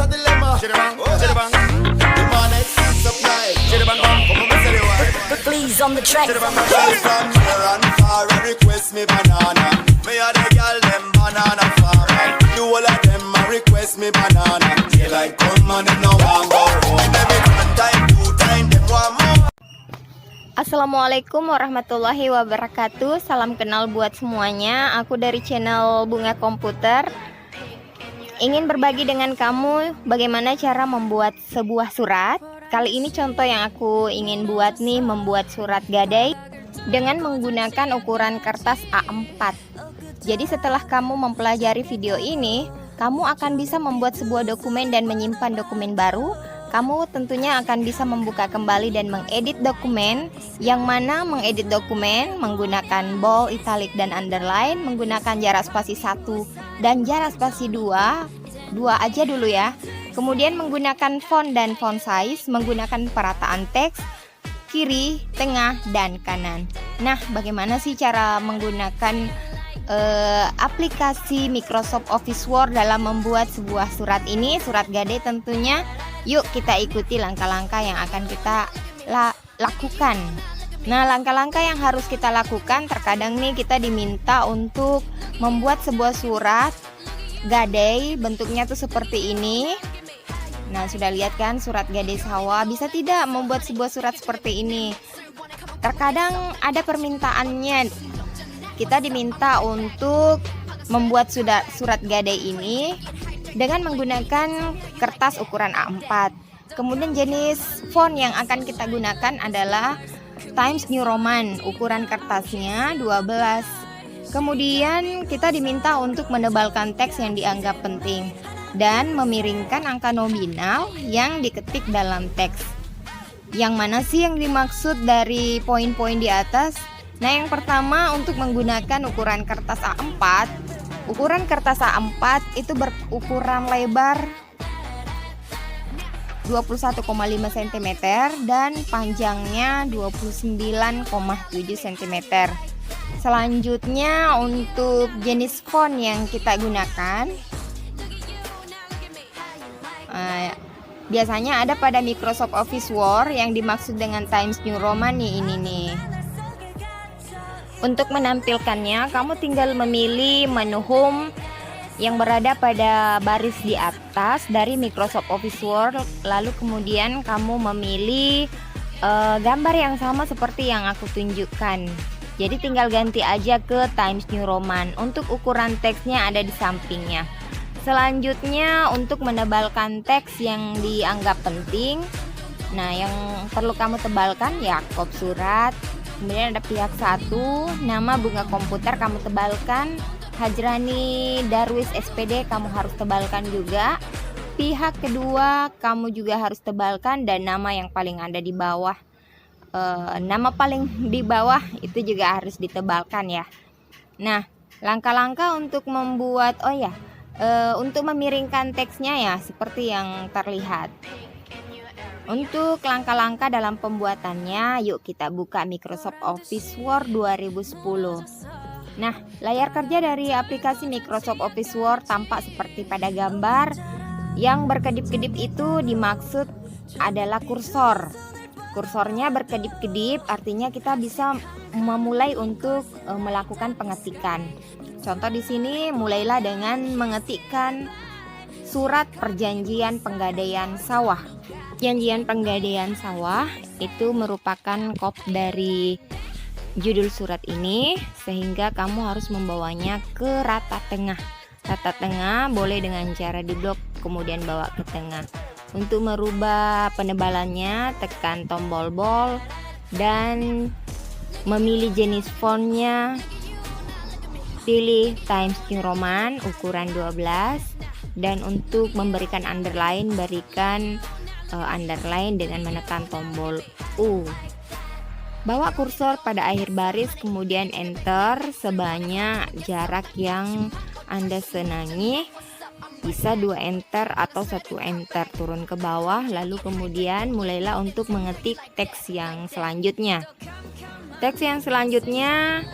a dilemma. Shitty bang. The money, supply. Shitty bang bang. Come on, me tell you why. Please on the track. Shitty bang bang. Girls from near and far a request me banana. Me a the girl them banana farmer. The whole of them a request me banana. Daylight come and them no want go home. Every one time, two time, them want more. Assalamualaikum warahmatullahi wabarakatuh. Salam kenal buat semuanya. Aku dari channel Bunga Komputer. Ingin berbagi dengan kamu bagaimana cara membuat sebuah surat. Kali ini contoh yang aku ingin buat nih, membuat surat gadai dengan menggunakan ukuran kertas A4. Jadi setelah kamu mempelajari video ini, kamu akan bisa membuat sebuah dokumen dan menyimpan dokumen baru. Kamu tentunya akan bisa membuka kembali dan mengedit dokumen, yang mana mengedit dokumen menggunakan bold, italic, dan underline, menggunakan jarak spasi 1 dan jarak spasi 2 aja dulu ya. Kemudian menggunakan font dan font size, menggunakan perataan teks, kiri, tengah, dan kanan. Nah, bagaimana sih cara menggunakan aplikasi Microsoft Office Word dalam membuat sebuah surat ini, surat gadai tentunya. Yuk kita ikuti langkah-langkah yang akan kita lakukan. Nah, langkah-langkah yang harus kita lakukan, terkadang nih kita diminta untuk membuat sebuah surat gadai, bentuknya tuh seperti ini. Nah, sudah lihat kan surat gadai sawah? Bisa tidak membuat sebuah surat seperti ini? Terkadang ada permintaannya. Kita diminta untuk membuat surat gadai ini dengan menggunakan kertas ukuran A4. Kemudian jenis font yang akan kita gunakan adalah Times New Roman, ukuran kertasnya 12. Kemudian kita diminta untuk menebalkan teks yang dianggap penting dan memiringkan angka nominal yang diketik dalam teks. Yang mana sih yang dimaksud dari poin-poin di atas? Nah, yang pertama untuk menggunakan ukuran kertas A4. Ukuran kertas A4 itu berukuran lebar 21,5 cm dan panjangnya 29,7 cm. Selanjutnya untuk jenis font yang kita gunakan, biasanya ada pada Microsoft Office Word yang dimaksud dengan Times New Roman nih, ini nih. Untuk menampilkannya, kamu tinggal memilih menu home yang berada pada baris di atas dari Microsoft Office Word. Lalu kemudian kamu memilih gambar yang sama seperti yang aku tunjukkan. Jadi tinggal ganti aja ke Times New Roman. Untuk ukuran teksnya ada di sampingnya. Selanjutnya untuk menebalkan teks yang dianggap penting. Nah, yang perlu kamu tebalkan ya kop surat. Kemudian ada pihak 1, nama Bunga Komputer kamu tebalkan, Hajrani Darwis SPD kamu harus tebalkan juga. Pihak kedua kamu juga harus tebalkan, dan nama yang paling ada di bawah, nama paling di bawah itu juga harus ditebalkan ya. Nah, langkah-langkah untuk membuat, untuk memiringkan teksnya ya seperti yang terlihat. Untuk langkah-langkah dalam pembuatannya, yuk kita buka Microsoft Office Word 2010. Nah, layar kerja dari aplikasi Microsoft Office Word tampak seperti pada gambar. Yang berkedip-kedip itu dimaksud adalah kursor. Kursornya berkedip-kedip artinya kita bisa memulai untuk melakukan pengetikan. Contoh di sini, mulailah dengan mengetikkan surat perjanjian penggadaian sawah. Perjanjian penggadaian sawah itu merupakan kop dari judul surat ini, sehingga kamu harus membawanya ke rata tengah. Rata tengah boleh dengan cara diblok kemudian bawa ke tengah. Untuk merubah penebalannya, tekan tombol bold dan memilih jenis fontnya. Pilih Times New Roman ukuran 12, dan untuk memberikan underline, berikan underline dengan menekan tombol U. Bawa kursor pada akhir baris, kemudian enter sebanyak jarak yang Anda senangi. Bisa 2 enter atau 1 enter, turun ke bawah. Lalu kemudian mulailah untuk mengetik teks yang selanjutnya. Teks yang selanjutnya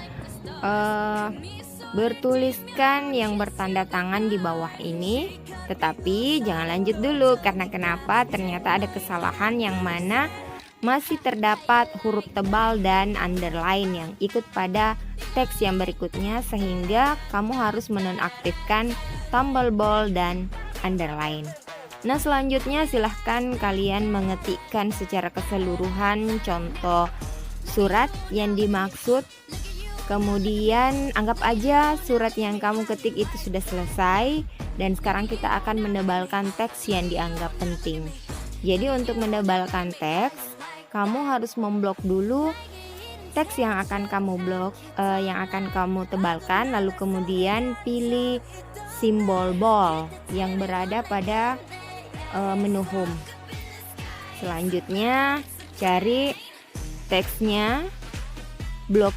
bertuliskan yang bertanda tangan di bawah ini. Tetapi jangan lanjut dulu, karena kenapa? Ternyata ada kesalahan yang mana masih terdapat huruf tebal dan underline yang ikut pada teks yang berikutnya, sehingga kamu harus menonaktifkan tombol bold dan underline. Nah, selanjutnya silahkan kalian mengetikkan secara keseluruhan contoh surat yang dimaksud. Kemudian anggap aja surat yang kamu ketik itu sudah selesai, dan sekarang kita akan menebalkan teks yang dianggap penting. Jadi untuk menebalkan teks, kamu harus memblok dulu teks yang akan kamu tebalkan, lalu kemudian pilih simbol bold yang berada pada menu home. Selanjutnya cari teksnya, blok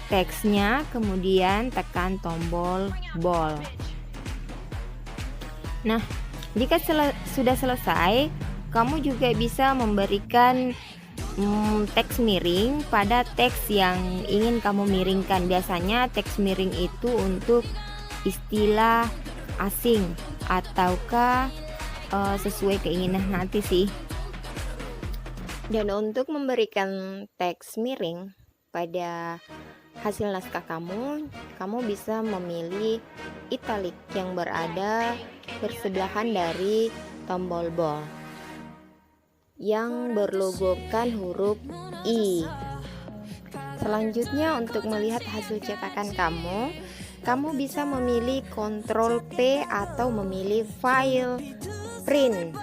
teksnya, kemudian tekan tombol bold. Nah, jika sudah selesai, kamu juga bisa memberikan teks miring pada teks yang ingin kamu miringkan. Biasanya teks miring itu untuk istilah asing ataukah sesuai keinginan hati sih. Dan untuk memberikan teks miring pada hasil naskah kamu bisa memilih italic yang berada bersebelahan dari tombol bold yang berlogokan huruf I. Selanjutnya, untuk melihat hasil cetakan kamu bisa memilih Ctrl P atau memilih file print.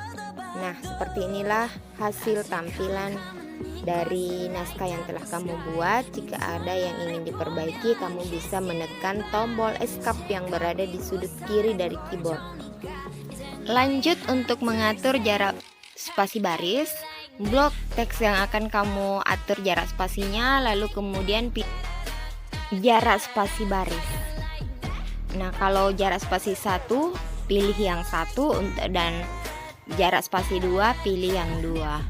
Nah, seperti inilah hasil tampilan dari naskah yang telah kamu buat. Jika ada yang ingin diperbaiki, kamu bisa menekan tombol escape yang berada di sudut kiri dari keyboard. Lanjut untuk mengatur jarak spasi baris, blok teks yang akan kamu atur jarak spasinya, lalu kemudian jarak spasi baris. Nah, kalau jarak spasi 1 pilih yang 1, dan jarak spasi 2 pilih yang 2.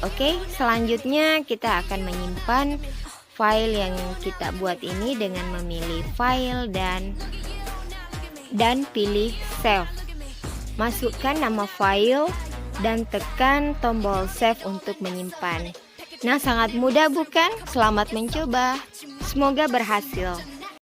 Oke, selanjutnya kita akan menyimpan file yang kita buat ini dengan memilih file dan pilih save. Masukkan nama file dan tekan tombol save untuk menyimpan. Nah, sangat mudah bukan? Selamat mencoba. Semoga berhasil.